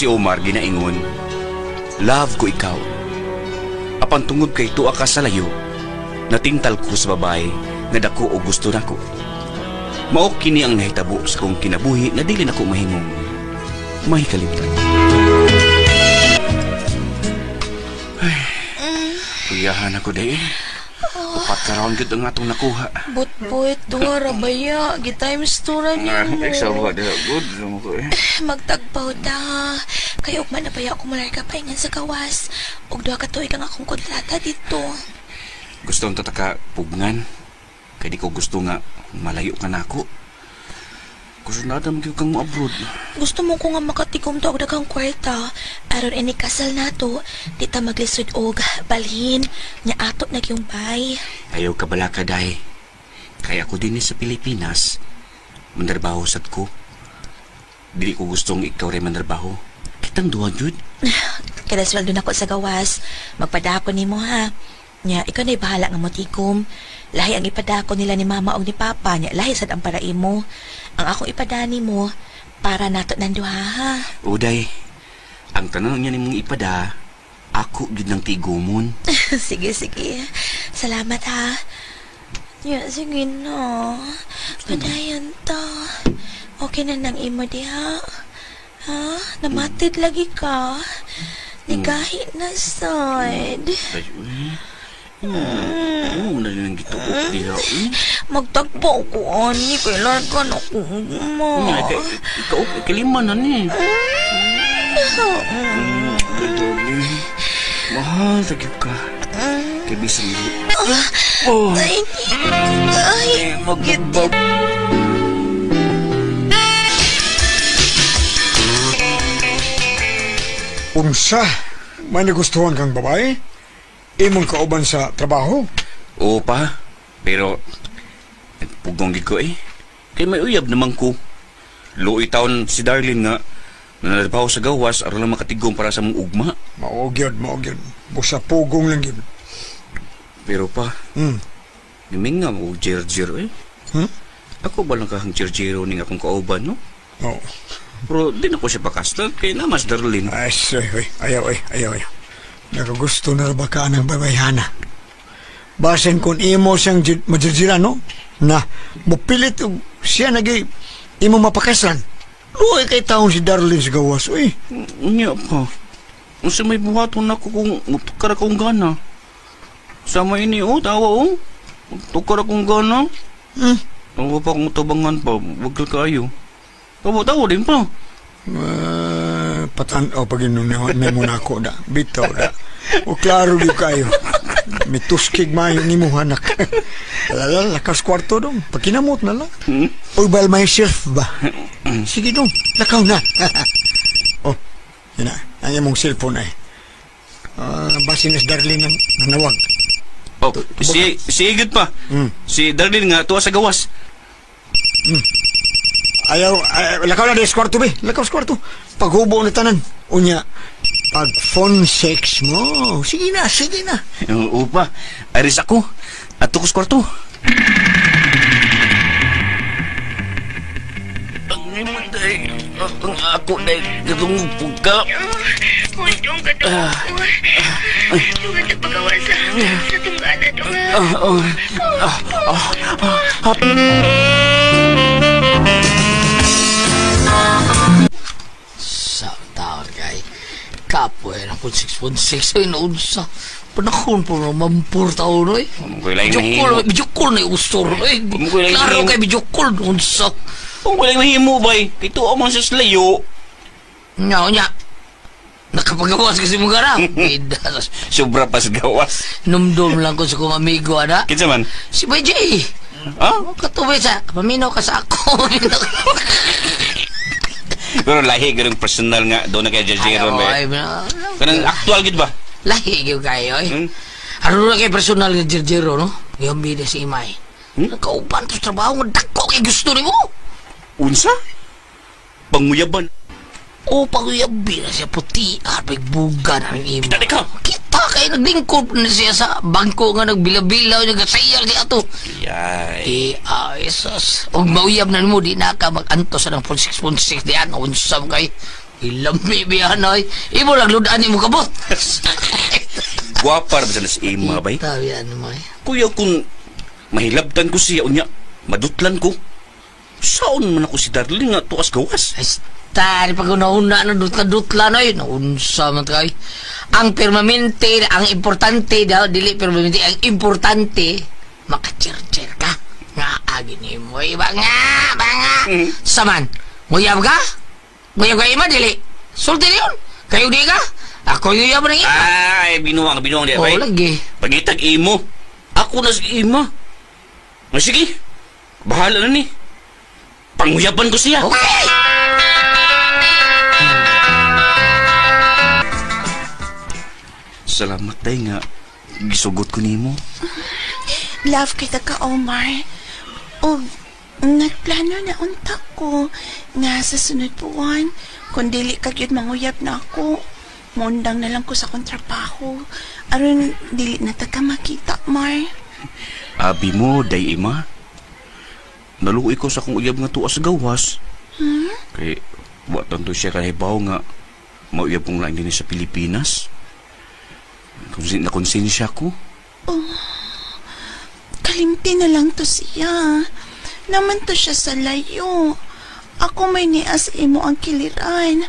si Omar ginaingon, love ko ikaw. Apan tungod kay tuwa ka sa layo, natingtal ko sa babae nga dako o gusto nako. Mao kini ang nahitabo sa kong kinabuhi na dili nako mahimong mahikalimtan. Ay, kuyahan ako dahil. Upat ka raon gito nga itong nakuha. But, duha rabaya. Gitimes to ra niyo mo. Sawa na good. Magtagpaw ta. Kayo man na baya ako mula ka paingan sa gawas. Og duha ka tuig ang akong kontrata dito. Gusto ang tataka pugngan. Kaya di ko gusto nga malayo ka na ako. Gusto na adam kang mo abroad. Gusto mo ko nga makatikom to og daghang kwarta. Aron ini kasal nato, di ta maglisod og balhin nya ato na yung bay. Ayaw ka bala ka, day. Kaya ako din sa Pilipinas. Mandarbaho sad ko. Dili ko gustong ikaw rin mandarbaho. Kitang duwa, Jud. Kada sweldo na ko sa gawas, magpadako nimo ha. Nya, ikaw na'y bahala nga motikom. Lahi ang ipadako nila ni mama o ni papa. Nya, lahi sad ang paraim mo. Ang akong ipadani mo, para nato ng duha ha. Uday, ang tanong niya ni mong ipada, ako gid ng tigumon. Sige. Salamat ha. Nya, sige na. Padayon to. Okay na nang imo diha. Ha? Namatid lagi ka. Nigahi na sad. Oo, nalang gituok diha. Magtagpo ko, ani. Kailan ka na kuma. Ikaw, kaliman na ni. Mahal, sagip ka. Kaya bisang mo. Ay, Magbabab. Unsa, may nagustuhan kang babae? Imong kauban sa trabaho? Oo pa, pero pugong gid ko eh. Kaya may uyab naman ko. Luoy taon si Darlene nga nanalabaw sa gawas aron lang makatigom para sa mong ugma. Maogyod. Busa pugong lang yun. Pero pa, gaming nga mo jero eh. Ako ba lang kahang jero ni nga akong kauban, no? Oo. Pero di na ko siya pakasta kay na mas Darlene. Ay, ayaw. Nakagusto na ba ka ng babayhana? Basen kung imo siyang majirjira, no? Na, mupilit siya nagay imo mapakaslan. Luay kay taon si Darlene sa gawas, uy. Unya pa. Unsa may buhaton ako kung mutukar akong gana. Sama ini, tawa, Mutukar akong gana. Tawa pa akong tabangan pa. Wagkal kayo. Tawa din pa. Patanaw pag inunawan na muna ako da. Bitaw da. O klaro di kayo. May tuskig mayo ni mo anak. Alala, lakas kwarto dong. Pagkinamot na lang. All by myself ba? Sige dong, lakaw na. Oh, yun na. Ang mong cellphone ay. Basin na si Darlene ang nanawag. Oh, si Igit pa. Si Darlene nga, tuwa sa gawas. Ayaw, lakaw na des kwarto be. Lakaw sa kwarto. Paghubo na tanan. Unya, pag phone sex mo. Sige na. Oo pa. Aris ako. At tukos kwarto. Ang naman day. Ang ako day. Gatungupog ka. Kundong ka to. Yung ito pagawasan sa tunggana to Sa taon kay kapoy na po 6.6 ay naunsa panahon po na mampur taon eh bidyokol na ustor eh klaro kay bidyokol unsa Kung walang mahimo bay. Ito amang sa slayo. nya nakapagawas kasi mo gara Sobra pas gawas. numdum lang ko sa kong amigo ada Kinsa man? si BJ Ha? katubay sa paminaw ka sa ako Pero lahi ganung personal nga doon na kay Jajero ba. Kanang actual gid ba? lahi gyud kayo eh Hmm? Ano na kay personal nga Jerjero, no? Yung bida si Imay. Nakauban to sa trabaho nga dako kay gusto ni mo. Unsa? Panguyaban. O pagyabi na siya puti at pagbuga na ng imo. Kita ka. Kita kay naglingkod na siya sa bangko nga nagbilabilaw niya gasayal kay ato. Yay. Esos. Og mauyab na mo di na ka mag-antos sa ng 6.6 di ano unsam kay Ilami biyan oy. Imo lang ludaan ni mo kabot. Guwapa ra ba si Ima bay? Tawian mo eh. Kuya kung mahilabtan ko siya unya, madutlan ko. Saon man ako si Darling nga tuas gawas. Ay, stari pag una-una na dutla-dutla na yun. Naunsa man tayo. Ang permanente, ang importante daw, dili permanente, ang importante, makachir-chir ka. Nga, agi ni mo, iba nga, banga. Saman, nguyab ka? Nguyab ka ima, dili. Sulti yun. Kayo di ka? Ako yuyab na ima. Ay, binuang di bay. Oo, lagi. Pangitag imo. Ako na si Ima. O sige, bahala na ni. Panguyaban ko siya. Okay. Salamat day nga. Gisugot ko nimo. Love kita ka, Omar. O, nagplano na unta ko nga sa sunod buwan. Kung dili ka gyud manguyab na ako, mundang na lang ko sa kontrabaho. Aron, dili na ta ka makita, Mar. Abi mo, day Ima. Naluoy ko sa kong uyab nga tuwa sa gawas. Kay, watan to siya kanahibaw nga mauyab kong lang din sa Pilipinas. Nakonsensya ko. Kalimti na lang to siya. Naman to siya sa layo. Ako may nias imo ang kiliran.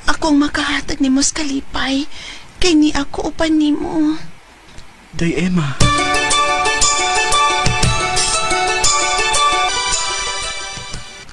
Akong makahatag ni Mos Kalipay. Kay ni ako upan ni mo. Day Emma.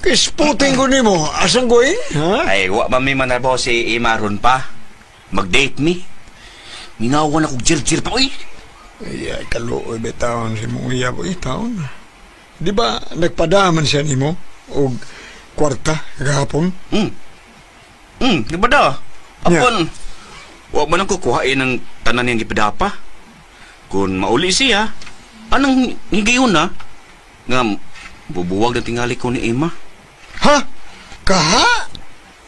Kisputing ko nimo. Asang goy? Ha? Ay, wa mami manarbaho si Ima ron pa. Mag-date me. Minawan ako jir-jir pa, uy. Ay, kaluoy betawon si mong uyab. Uy, taon. Di ba nagpadaman siya nimo? O kwarta, gahapon? Di ba da? Apon, wa man ang kukuhain ng tanan niyang gipadapa. Kung mauli siya, anong higayon na? Nga, bubuwag na tingali ko ni Ima. Ha? Kaha?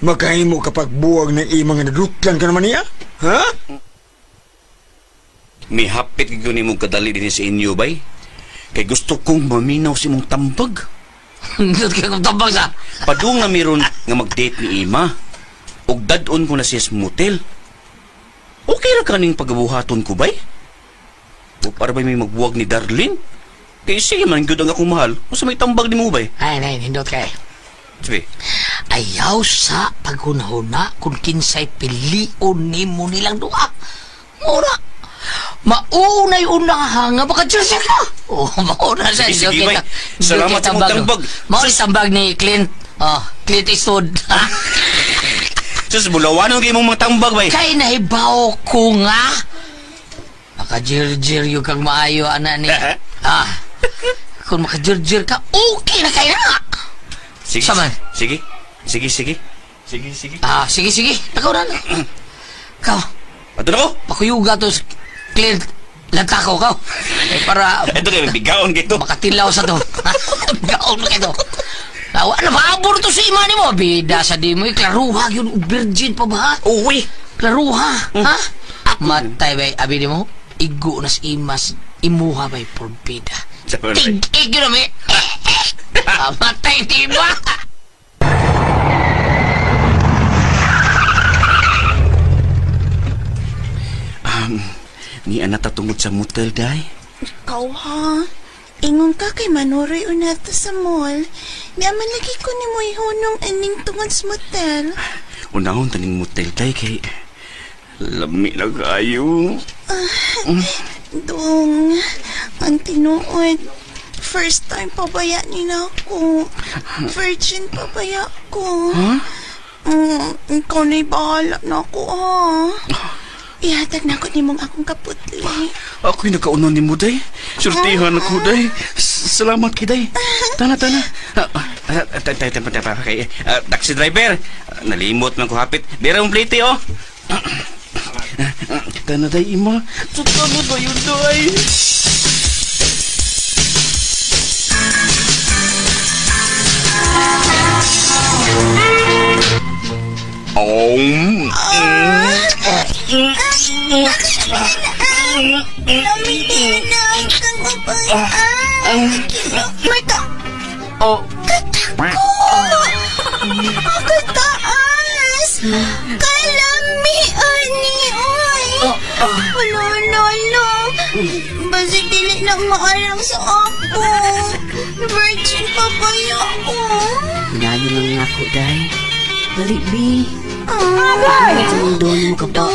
Magkahimo kapag buwag ng imang nadutlan ka naman niya? Ha? May hapit ko ni mong kadali din sa inyo, bay. Kay gusto kong maminaw si mong tambag. Hindi ka kong tabang sa. Padung nga meron nga mag-date ni Ima. Og dadon ko na siya sa motel. Okay ra kaning pagabuhaton ko, bay? O para ba may magbuwag ni Darlene? Kaya sige man, good ang akong mahal. O sa may tambag ni mo, bay? Ay, hindot kay. Sabi, Ayaw sa paghunahuna kung kinsay pilion ni mo nilang dua. Mura. Maunay una nga baka Jose ka. Oh, mauna sa Sige, sige, bay. Salamat sa mong tambag. Mauna tambag ni Clint. Clint Eastwood. sus, bulawanon kayo mong mga tambag, bay. Kay nahibaw ko nga. Makajir-jir yung kang maayo, ana ni. Kung makajir-jir ka, okay na kayo na. Sige, Saman. sige, sige, sige. Sige, sige. Sige. Ikaw na. Ikaw. Ato na ko. Pakuyuga to Clint. Lantako ka. Para Ito kayo, bigaon kayo. makatilaw sa to. Gaon mo kayo. Nawa na maabor to si imani mo. Bida sa di mo. Klaruha yun. Virgin pa ba? Uy. Klaruha. Ha? Matay ba? Abi di mo? Igo na si imas. Imuha ba? Porbida. Tig yun na may. Matay diba? Ni anak tatungod sa motel, day. Ikaw ha? Ingon ka kay Manoray unata sa mall. Niyaman lagi ko ni mo ihunong aning tungod sa motel. Unahon taning motel, day, kay lami na kayo. Dong, ang tinuod. First time pabaya nila ako. Virgin pabaya ko. Ikaw na'y bahala na ako, ha? Ihatag na ako ni mong akong kaputli. Ako'y nagkaunon ni mo, day. Surtihan ako, day. Salamat kay day. Tana. Taxi driver. Nalimot man ko hapit. Bira mong plate, oh. Tana, day, Ima. Tutamo ba yun, day? Marta! Oh. Kataas! Kalami, ani, oy. Lolo. Basta dili na maalang sa ako. Virgin pa kaya ako. Layo lang ako, day. Dali, bi. Ang doon mo ka ba?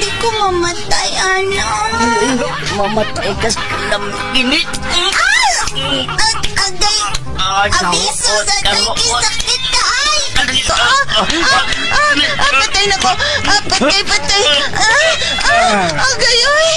Di ko mamatay, anak. Mamatay ka sa ginit. Agay. Abiso sa sakit ka, ay. Patay na ko. Patay. Agay, oy.